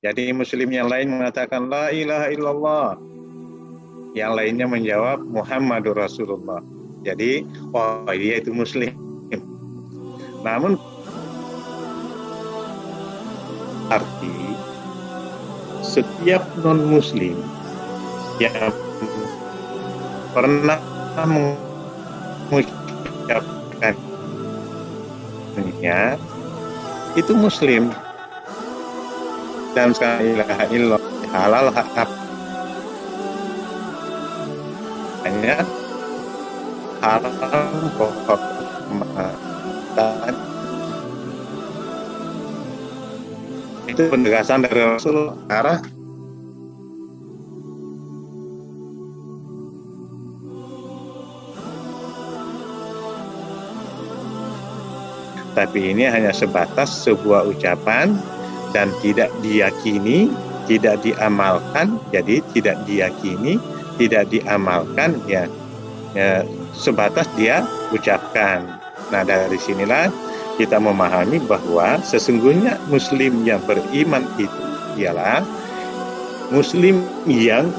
Jadi muslim yang lain mengatakan la ilaha illallah, yang lainnya menjawab Muhammadur Rasulullah. Jadi dia itu muslim. Namun arti setiap non muslim yang pernah mengucapkannya itu muslim. Dan sekali la ilaha illallah halal hanya haram pokok itu penegasan dari Rasul arah tapi ini hanya sebatas sebuah ucapan dan tidak diyakini, tidak diamalkan. Jadi tidak diyakini, tidak diamalkan, ya sebatas dia ucapkan. Nah, dari sinilah kita memahami bahwa sesungguhnya muslim yang beriman itu ialah muslim yang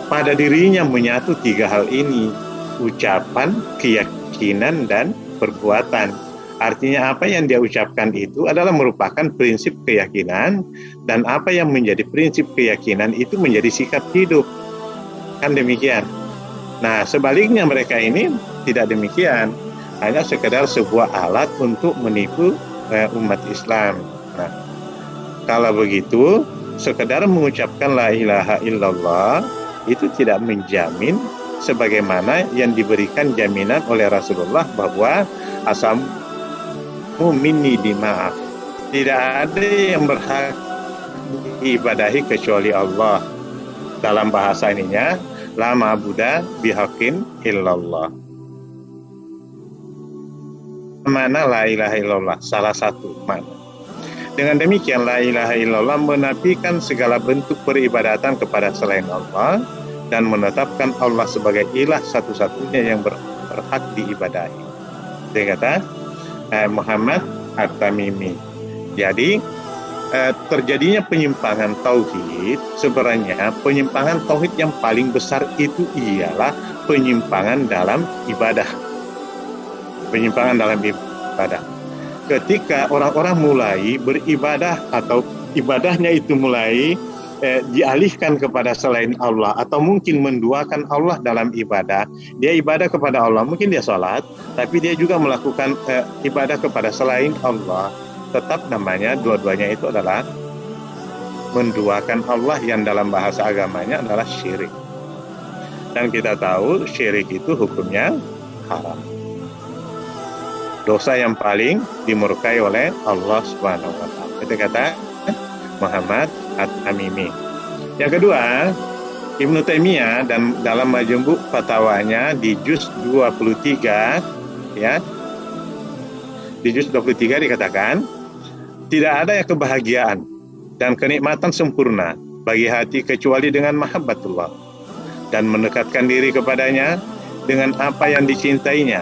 pada dirinya menyatu tiga hal ini: ucapan, keyakinan, dan perbuatan. Artinya apa yang dia ucapkan itu adalah merupakan prinsip keyakinan, dan apa yang menjadi prinsip keyakinan itu menjadi sikap hidup. Kan demikian. Nah, sebaliknya mereka ini tidak demikian. Hanya sekedar sebuah alat untuk menipu umat Islam. Nah, kalau begitu, sekedar mengucapkan la ilaha illallah itu tidak menjamin sebagaimana yang diberikan jaminan oleh Rasulullah bahwa asal minni dimaaf. Tidak ada yang berhak diibadahi kecuali Allah. Dalam bahasa ininya, la ma'buda bihaqqin illallah. Mana la ilaha illallah? Salah satu mana. Dengan demikian, la ilaha illallah menafikan segala bentuk peribadatan kepada selain Allah dan menetapkan Allah sebagai ilah satu-satunya yang berhak diibadahi. Dia kata Muhammad At-Tamimi. Jadi terjadinya penyimpangan tauhid, sebenarnya penyimpangan tauhid yang paling besar itu ialah penyimpangan dalam ibadah. Penyimpangan dalam ibadah. Ketika orang-orang mulai beribadah atau ibadahnya itu mulai dialihkan kepada selain Allah, atau mungkin menduakan Allah dalam ibadah. Dia ibadah kepada Allah, mungkin dia sholat, tapi dia juga melakukan ibadah kepada selain Allah. Tetap namanya dua-duanya itu adalah menduakan Allah, yang dalam bahasa agamanya adalah syirik. Dan kita tahu syirik itu hukumnya haram. Dosa yang paling dimurkai oleh Allah Subhanahu wa taala. Itu kata Muhammad At-Tamimi. Yang kedua, Ibnu Taimiyah dan dalam Majmu' Fatwanya di juz 23 ya. Di juz 23 dikatakan, tidak ada kebahagiaan dan kenikmatan sempurna bagi hati kecuali dengan mahabbatullah dan mendekatkan diri kepadanya dengan apa yang dicintainya.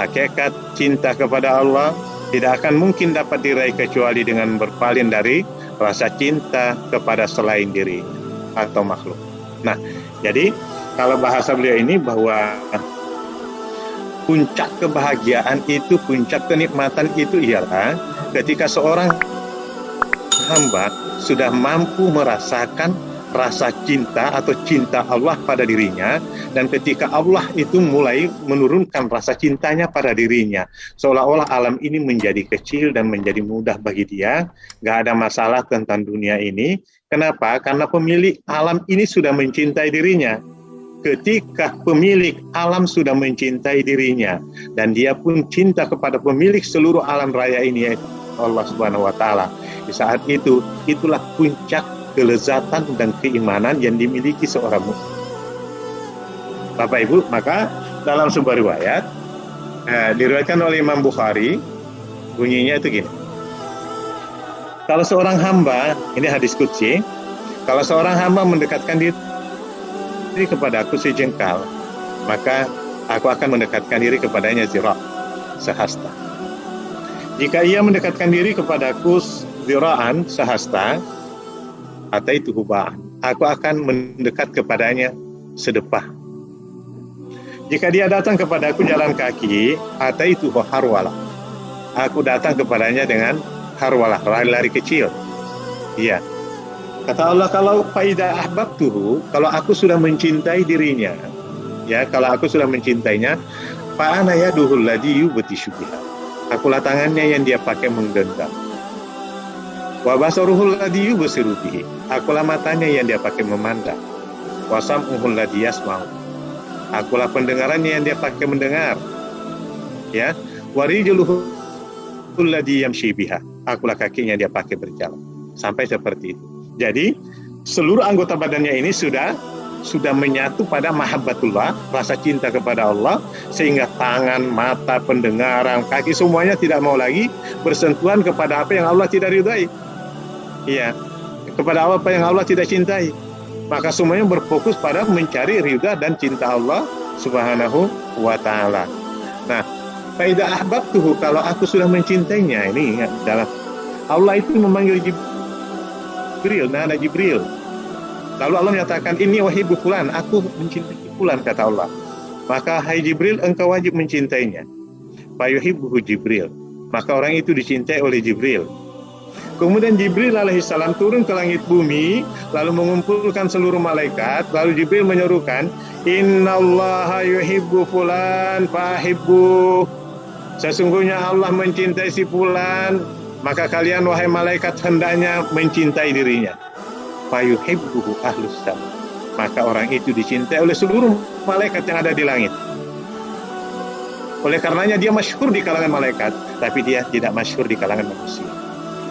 Hakikat cinta kepada Allah tidak akan mungkin dapat diraih kecuali dengan berpaling dari rasa cinta kepada selain diri atau makhluk. Nah, jadi kalau bahasa beliau ini bahwa puncak kebahagiaan itu, puncak kenikmatan itu ialah ketika seorang hamba sudah mampu merasakan rasa cinta atau cinta Allah pada dirinya, dan ketika Allah itu mulai menurunkan rasa cintanya pada dirinya, seolah-olah alam ini menjadi kecil dan menjadi mudah bagi dia, gak ada masalah tentang dunia ini. Kenapa? Karena pemilik alam ini sudah mencintai dirinya. Ketika pemilik alam sudah mencintai dirinya, dan dia pun cinta kepada pemilik seluruh alam raya ini, yaitu Allah Subhanahu wa taala. Di saat itu, itulah puncak kelezatan dan keimanan yang dimiliki seorang mukmin. Bapak Ibu, maka dalam sebuah riwayat diriwayatkan oleh Imam Bukhari, bunyinya itu gini. Kalau seorang hamba, ini hadis qudsi, kalau seorang hamba mendekatkan diri kepada aku sejengkal, maka aku akan mendekatkan diri kepadanya zira', sehasta. Jika ia mendekatkan diri kepadaku zira'an, sehasta, ataituhu ba'an. Aku akan mendekat kepadanya sedepah. Jika dia datang kepadaku jalan kaki, ataituhu harwala. Aku datang kepadanya dengan harwalah, lari-lari kecil. Iya. Kata Allah, kalau faida ahbabtuhu, kalau aku sudah mencintai dirinya, ya, kalau aku sudah mencintainya, fa ana yaduhul ladzi yubtishu biha. Akulah tangannya yang dia pakai menggenggam. Wa basaruhul ladzi yubsiru bihi. Akulah matanya yang dia pakai memandang. Wa sam'uhul ladzi yasma'u. Akulah pendengarannya yang dia pakai mendengar. Ya, wa rijluhul ladzi yamshi biha. Akulah kakinya dia pakai berjalan. Sampai seperti itu. Jadi seluruh anggota badannya ini sudah menyatu pada mahabbatullah, rasa cinta kepada Allah, sehingga tangan, mata, pendengaran, kaki semuanya tidak mau lagi bersentuhan kepada apa yang Allah tidak ridai. Iya, kepada apa yang Allah tidak cintai. Maka semuanya berfokus pada mencari ridha dan cinta Allah Subhanahu wa ta'ala. Nah, faida ahbabtuhu, kalau aku sudah mencintainya, ini dalam Allah itu memanggil Jibril, nada Jibril. Lalu Allah menyatakan, ini wahibbu fulan, aku mencintai fulan, kata Allah. Maka hai Jibril, engkau wajib mencintainya. Fa yuhibbuhu Jibril. Maka orang itu dicintai oleh Jibril. Kemudian Jibril alaihissalam turun ke langit bumi, lalu mengumpulkan seluruh malaikat, lalu Jibril menyerukan, innallaha yuhibbu fulan fahibbu. Sesungguhnya Allah mencintai si fulan, maka kalian wahai malaikat hendaknya mencintai dirinya. Fayuhibbuhu ahlus sama. Maka orang itu dicintai oleh seluruh malaikat yang ada di langit. Oleh karenanya dia masyhur di kalangan malaikat, tapi dia tidak masyhur di kalangan manusia.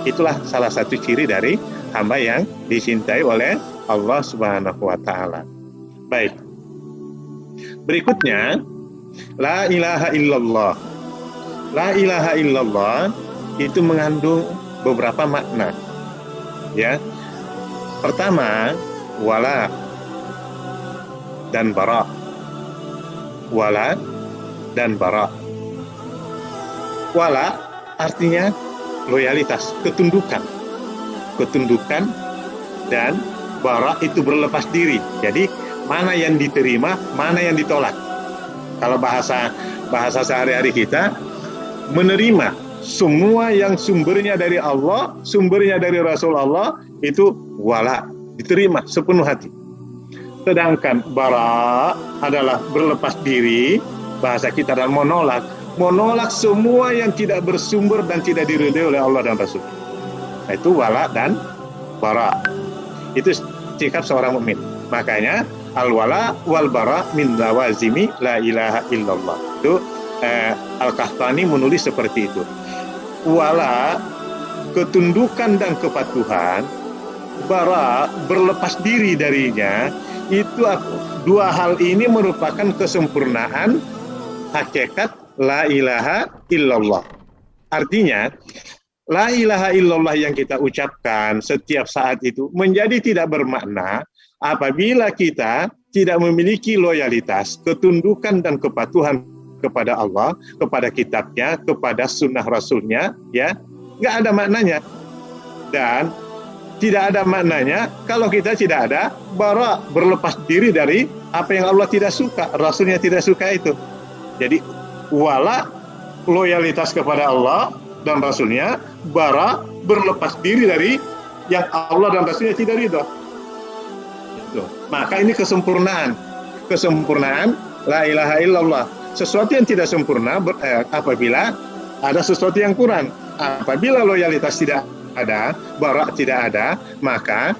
Itulah salah satu ciri dari hamba yang dicintai oleh Allah Subhanahu wa ta'ala. Baik. Berikutnya, la ilaha illallah. La ilaha illallah itu mengandung beberapa makna. Ya. Pertama, wala dan bara. Wala dan bara. Wala artinya loyalitas, ketundukan, dan bara itu berlepas diri. Jadi mana yang diterima, mana yang ditolak. Kalau bahasa sehari-hari kita, menerima semua yang sumbernya dari Allah, sumbernya dari Rasulullah, itu wala, diterima sepenuh hati. Sedangkan bara adalah berlepas diri, bahasa kita, dan menolak semua yang tidak bersumber dan tidak diridhai oleh Allah dan Rasul. Nah, itu wala dan bara. Itu sikap seorang mukmin. Makanya al-wala wal bara min lawazimi la ilaha illallah. Itu Al-Qahtani menulis seperti itu. Wala, ketundukan dan kepatuhan, bara, berlepas diri darinya, itu dua hal ini merupakan kesempurnaan hakikat la ilaha illallah. Artinya, la ilaha illallah yang kita ucapkan setiap saat itu menjadi tidak bermakna apabila kita tidak memiliki loyalitas, ketundukan dan kepatuhan kepada Allah, kepada kitabnya, kepada sunnah rasulnya, ya, nggak ada maknanya. Dan tidak ada maknanya kalau kita tidak ada bara, berlepas diri dari apa yang Allah tidak suka, rasulnya tidak suka itu. Jadi wala, loyalitas kepada Allah dan rasulnya, bara, berlepas diri dari yang Allah dan rasulnya tidak ridho. Maka ini kesempurnaan la ilaha illallah. Sesuatu yang tidak sempurna apabila ada sesuatu yang kurang. Apabila loyalitas tidak ada, bara tidak ada, maka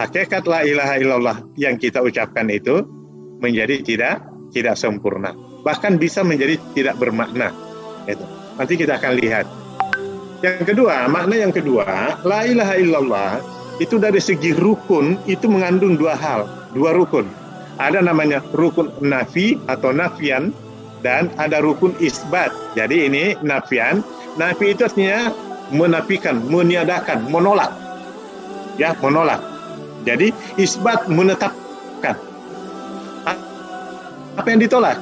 hakikat la ilaha illallah yang kita ucapkan itu menjadi tidak sempurna. Bahkan bisa menjadi tidak bermakna. Itu. Nanti kita akan lihat. Yang kedua, makna yang kedua, la ilaha illallah itu dari segi rukun itu mengandung dua rukun. Ada namanya rukun nafi atau nafian, dan ada rukun isbat. Jadi ini nafian. Nafi itu artinya menafikan, meniadakan, menolak. Ya, menolak. Jadi isbat menetapkan. Apa yang ditolak?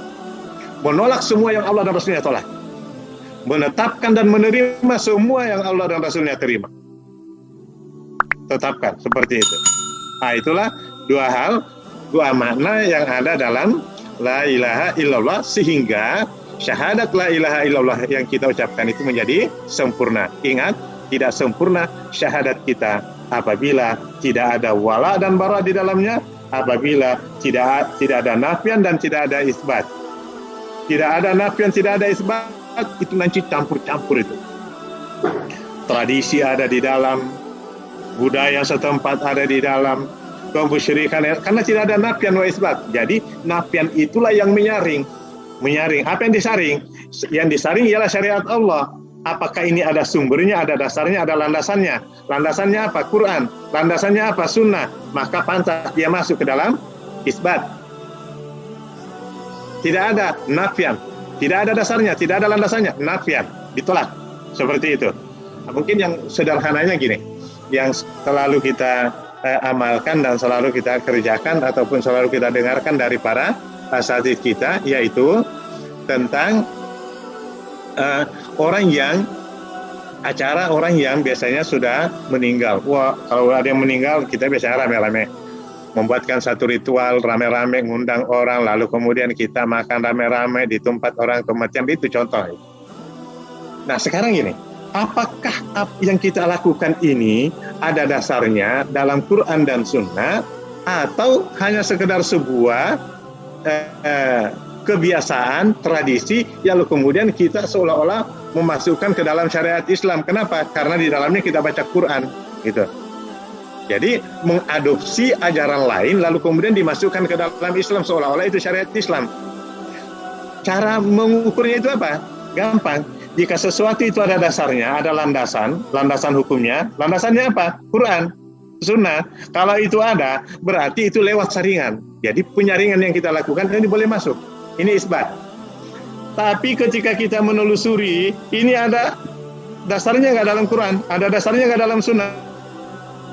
Menolak semua yang Allah dan Rasulnya tolak. Menetapkan dan menerima semua yang Allah dan Rasulnya terima. tetapkan seperti itu. Nah, itulah dua makna yang ada dalam la ilaha illallah, sehingga syahadat la ilaha illallah yang kita ucapkan itu menjadi sempurna. Ingat, tidak sempurna syahadat kita apabila tidak ada wala dan bara di dalamnya, apabila tidak ada nafian dan tidak ada isbat. Tidak ada nafian, tidak ada isbat, itu nanti campur-campur itu. Tradisi ada di dalam, budaya setempat ada di dalam, kemusyrikan, karena tidak ada nafian wa isbat. Jadi nafian itulah yang menyaring. Apa yang disaring? Yang disaring ialah syariat Allah. Apakah ini ada sumbernya, ada dasarnya, ada landasannya? Landasannya apa? Quran. Landasannya apa? Sunnah. Maka pantas dia masuk ke dalam isbat. Tidak ada nafian, tidak ada dasarnya, tidak ada landasannya, nafian, ditolak. Seperti itu. Nah, mungkin yang sederhananya gini, yang selalu kita amalkan dan selalu kita kerjakan ataupun selalu kita dengarkan dari para asatidz kita, yaitu tentang orang yang biasanya sudah meninggal. Wah, kalau ada yang meninggal, kita biasanya rame-rame membuatkan satu ritual, rame-rame ngundang orang, lalu kemudian kita makan rame-rame di tempat orang kematian, itu contoh. Nah, sekarang gini, apakah yang kita lakukan ini ada dasarnya dalam Quran dan Sunnah, atau hanya sekedar sebuah kebiasaan, tradisi, lalu kemudian kita seolah-olah memasukkan ke dalam syariat Islam? Kenapa? Karena di dalamnya kita baca Quran, gitu. Jadi mengadopsi ajaran lain lalu kemudian dimasukkan ke dalam Islam seolah-olah itu syariat Islam. Cara mengukurnya itu apa? Gampang. Jika sesuatu itu ada dasarnya, ada landasan hukumnya, landasannya apa? Quran, Sunnah. Kalau itu ada, berarti itu lewat saringan. Jadi penyaringan yang kita lakukan ini boleh masuk. Ini isbat. Tapi ketika kita menelusuri, ini ada dasarnya nggak dalam Quran, ada dasarnya nggak dalam Sunnah.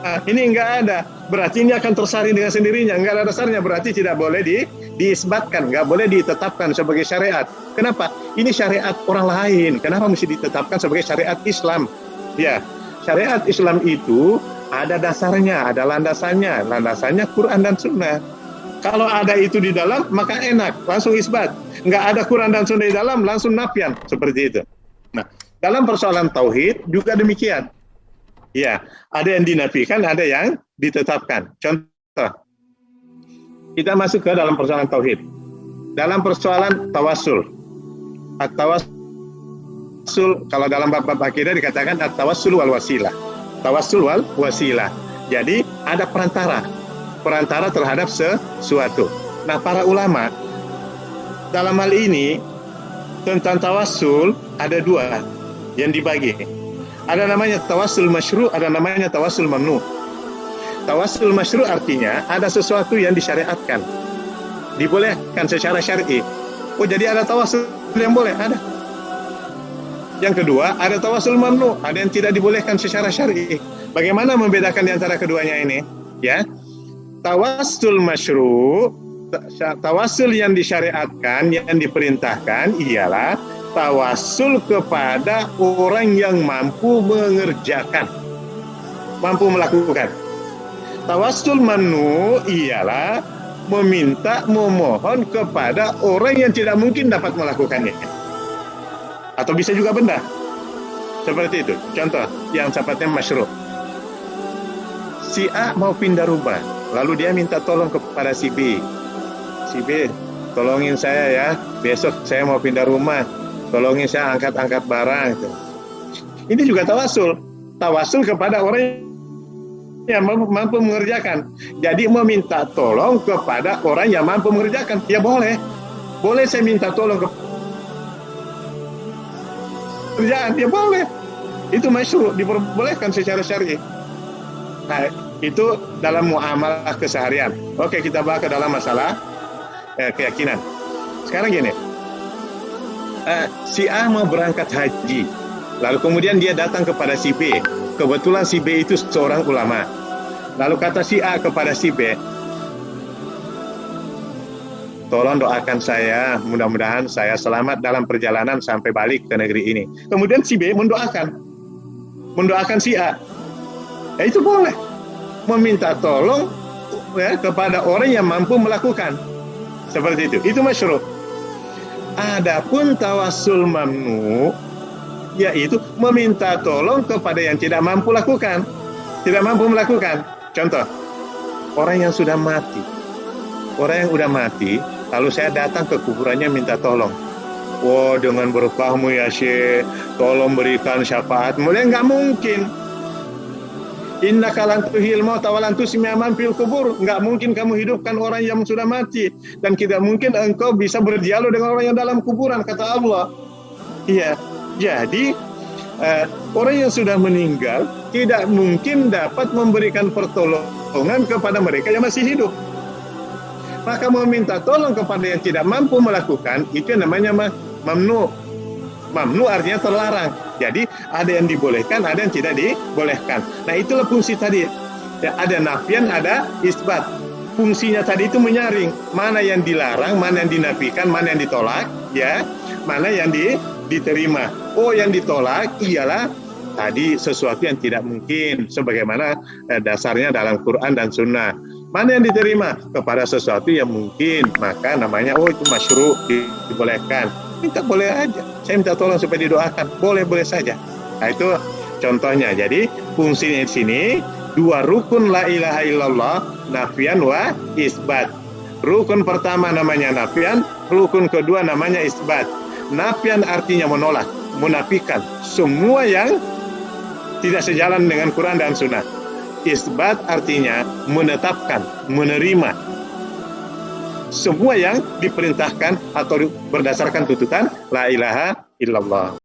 Nah, ini enggak ada, berarti ini akan tersaring dengan sendirinya. Enggak ada dasarnya, berarti tidak boleh diisbatkan, enggak boleh ditetapkan sebagai syariat. Kenapa? Ini syariat orang lain, kenapa mesti ditetapkan sebagai syariat Islam? Ya, syariat Islam itu ada dasarnya, ada landasannya Quran dan Sunnah. Kalau ada itu di dalam, maka enak, langsung isbat. Enggak ada Quran dan Sunnah di dalam, langsung nafian, seperti itu. Nah, dalam persoalan tauhid juga demikian. Ya, ada yang dinafikan, ada yang ditetapkan. Contoh, kita masuk ke dalam persoalan tauhid. Dalam persoalan tawassul. At-tawassul, kalau dalam bab akidah dikatakan at-tawassul wal wasilah. Tawassul wal wasilah. Jadi ada perantara terhadap sesuatu. Nah, para ulama dalam hal ini tentang tawassul ada dua yang dibagi. Ada namanya tawassul masyru', ada namanya tawassul mamnu'. Tawassul masyru' artinya ada sesuatu yang disyariatkan, dibolehkan secara syar'i. Oh, jadi ada tawassul yang boleh, ada. Yang kedua, ada tawassul mamnu', ada yang tidak dibolehkan secara syar'i. Bagaimana membedakan di antara keduanya ini? Ya, tawassul masyru', tawassul yang disyariatkan, yang diperintahkan ialah tawassul kepada orang yang mampu mengerjakan, mampu melakukan. Tawassul mamnu ialah memohon kepada orang yang tidak mungkin dapat melakukannya, atau bisa juga benda. Seperti itu. Contoh yang sifatnya masyru'. Si A mau pindah rumah, lalu dia minta tolong kepada si B. Si B, tolongin saya ya, besok saya mau pindah rumah. Tolongin saya angkat-angkat barang. Ini juga tawassul. Tawassul kepada orang yang mampu mengerjakan. Jadi meminta tolong kepada orang yang mampu mengerjakan. Ya boleh. Boleh saya minta tolong ke kerjaan. Ya boleh. Itu masyru', diperbolehkan secara syar'i. Nah, itu dalam muamalah keseharian. Oke, kita bahas ke dalam masalah keyakinan. Sekarang gini. Si A mau berangkat haji, lalu kemudian dia datang kepada si B. Kebetulan si B itu seorang ulama. Lalu kata si A kepada si B, tolong doakan saya, mudah-mudahan saya selamat dalam perjalanan sampai balik ke negeri ini. Kemudian si B mendoakan si A. Ya, itu boleh. meminta tolong ya, kepada orang yang mampu melakukan. Seperti itu masyru'. Adapun tawassul mamnu, yaitu meminta tolong kepada yang tidak mampu lakukan. Tidak mampu melakukan. Contoh, orang yang sudah mati. Orang yang sudah mati, lalu saya datang ke kuburannya minta tolong. Wah, dengan berkahmu ya Syekh, tolong berikan syafaatmu. Ya nggak mungkin. Innaka lan tuhil mauta wa lan tusmi'a man fil kubur. Nggak mungkin kamu hidupkan orang yang sudah mati. Dan tidak mungkin engkau bisa berdialog dengan orang yang dalam kuburan, kata Allah. Iya, jadi orang yang sudah meninggal tidak mungkin dapat memberikan pertolongan kepada mereka yang masih hidup. Maka meminta tolong kepada yang tidak mampu melakukan, itu namanya mamnu. Mamnu artinya terlarang. Jadi ada yang dibolehkan, ada yang tidak dibolehkan. Nah, itulah fungsi tadi. Ya, ada nafian, ada isbat. Fungsinya tadi itu menyaring mana yang dilarang, mana yang dinafikan, mana yang ditolak, ya, mana yang diterima. Oh, yang ditolak ialah tadi sesuatu yang tidak mungkin, sebagaimana dasarnya dalam Quran dan Sunnah. Mana yang diterima? Kepada sesuatu yang mungkin, maka namanya itu masyru', dibolehkan. Minta boleh aja. Saya minta tolong supaya didoakan, boleh saja. Nah, itu contohnya. Jadi fungsinya di sini dua rukun la ilaha illallah, nafian wa isbat. Rukun pertama namanya nafian, rukun kedua namanya isbat. Nafian artinya menolak, menafikan semua yang tidak sejalan dengan Quran dan Sunnah. Isbat artinya menetapkan, menerima semua yang diperintahkan atau berdasarkan tuntutan la ilaha illallah.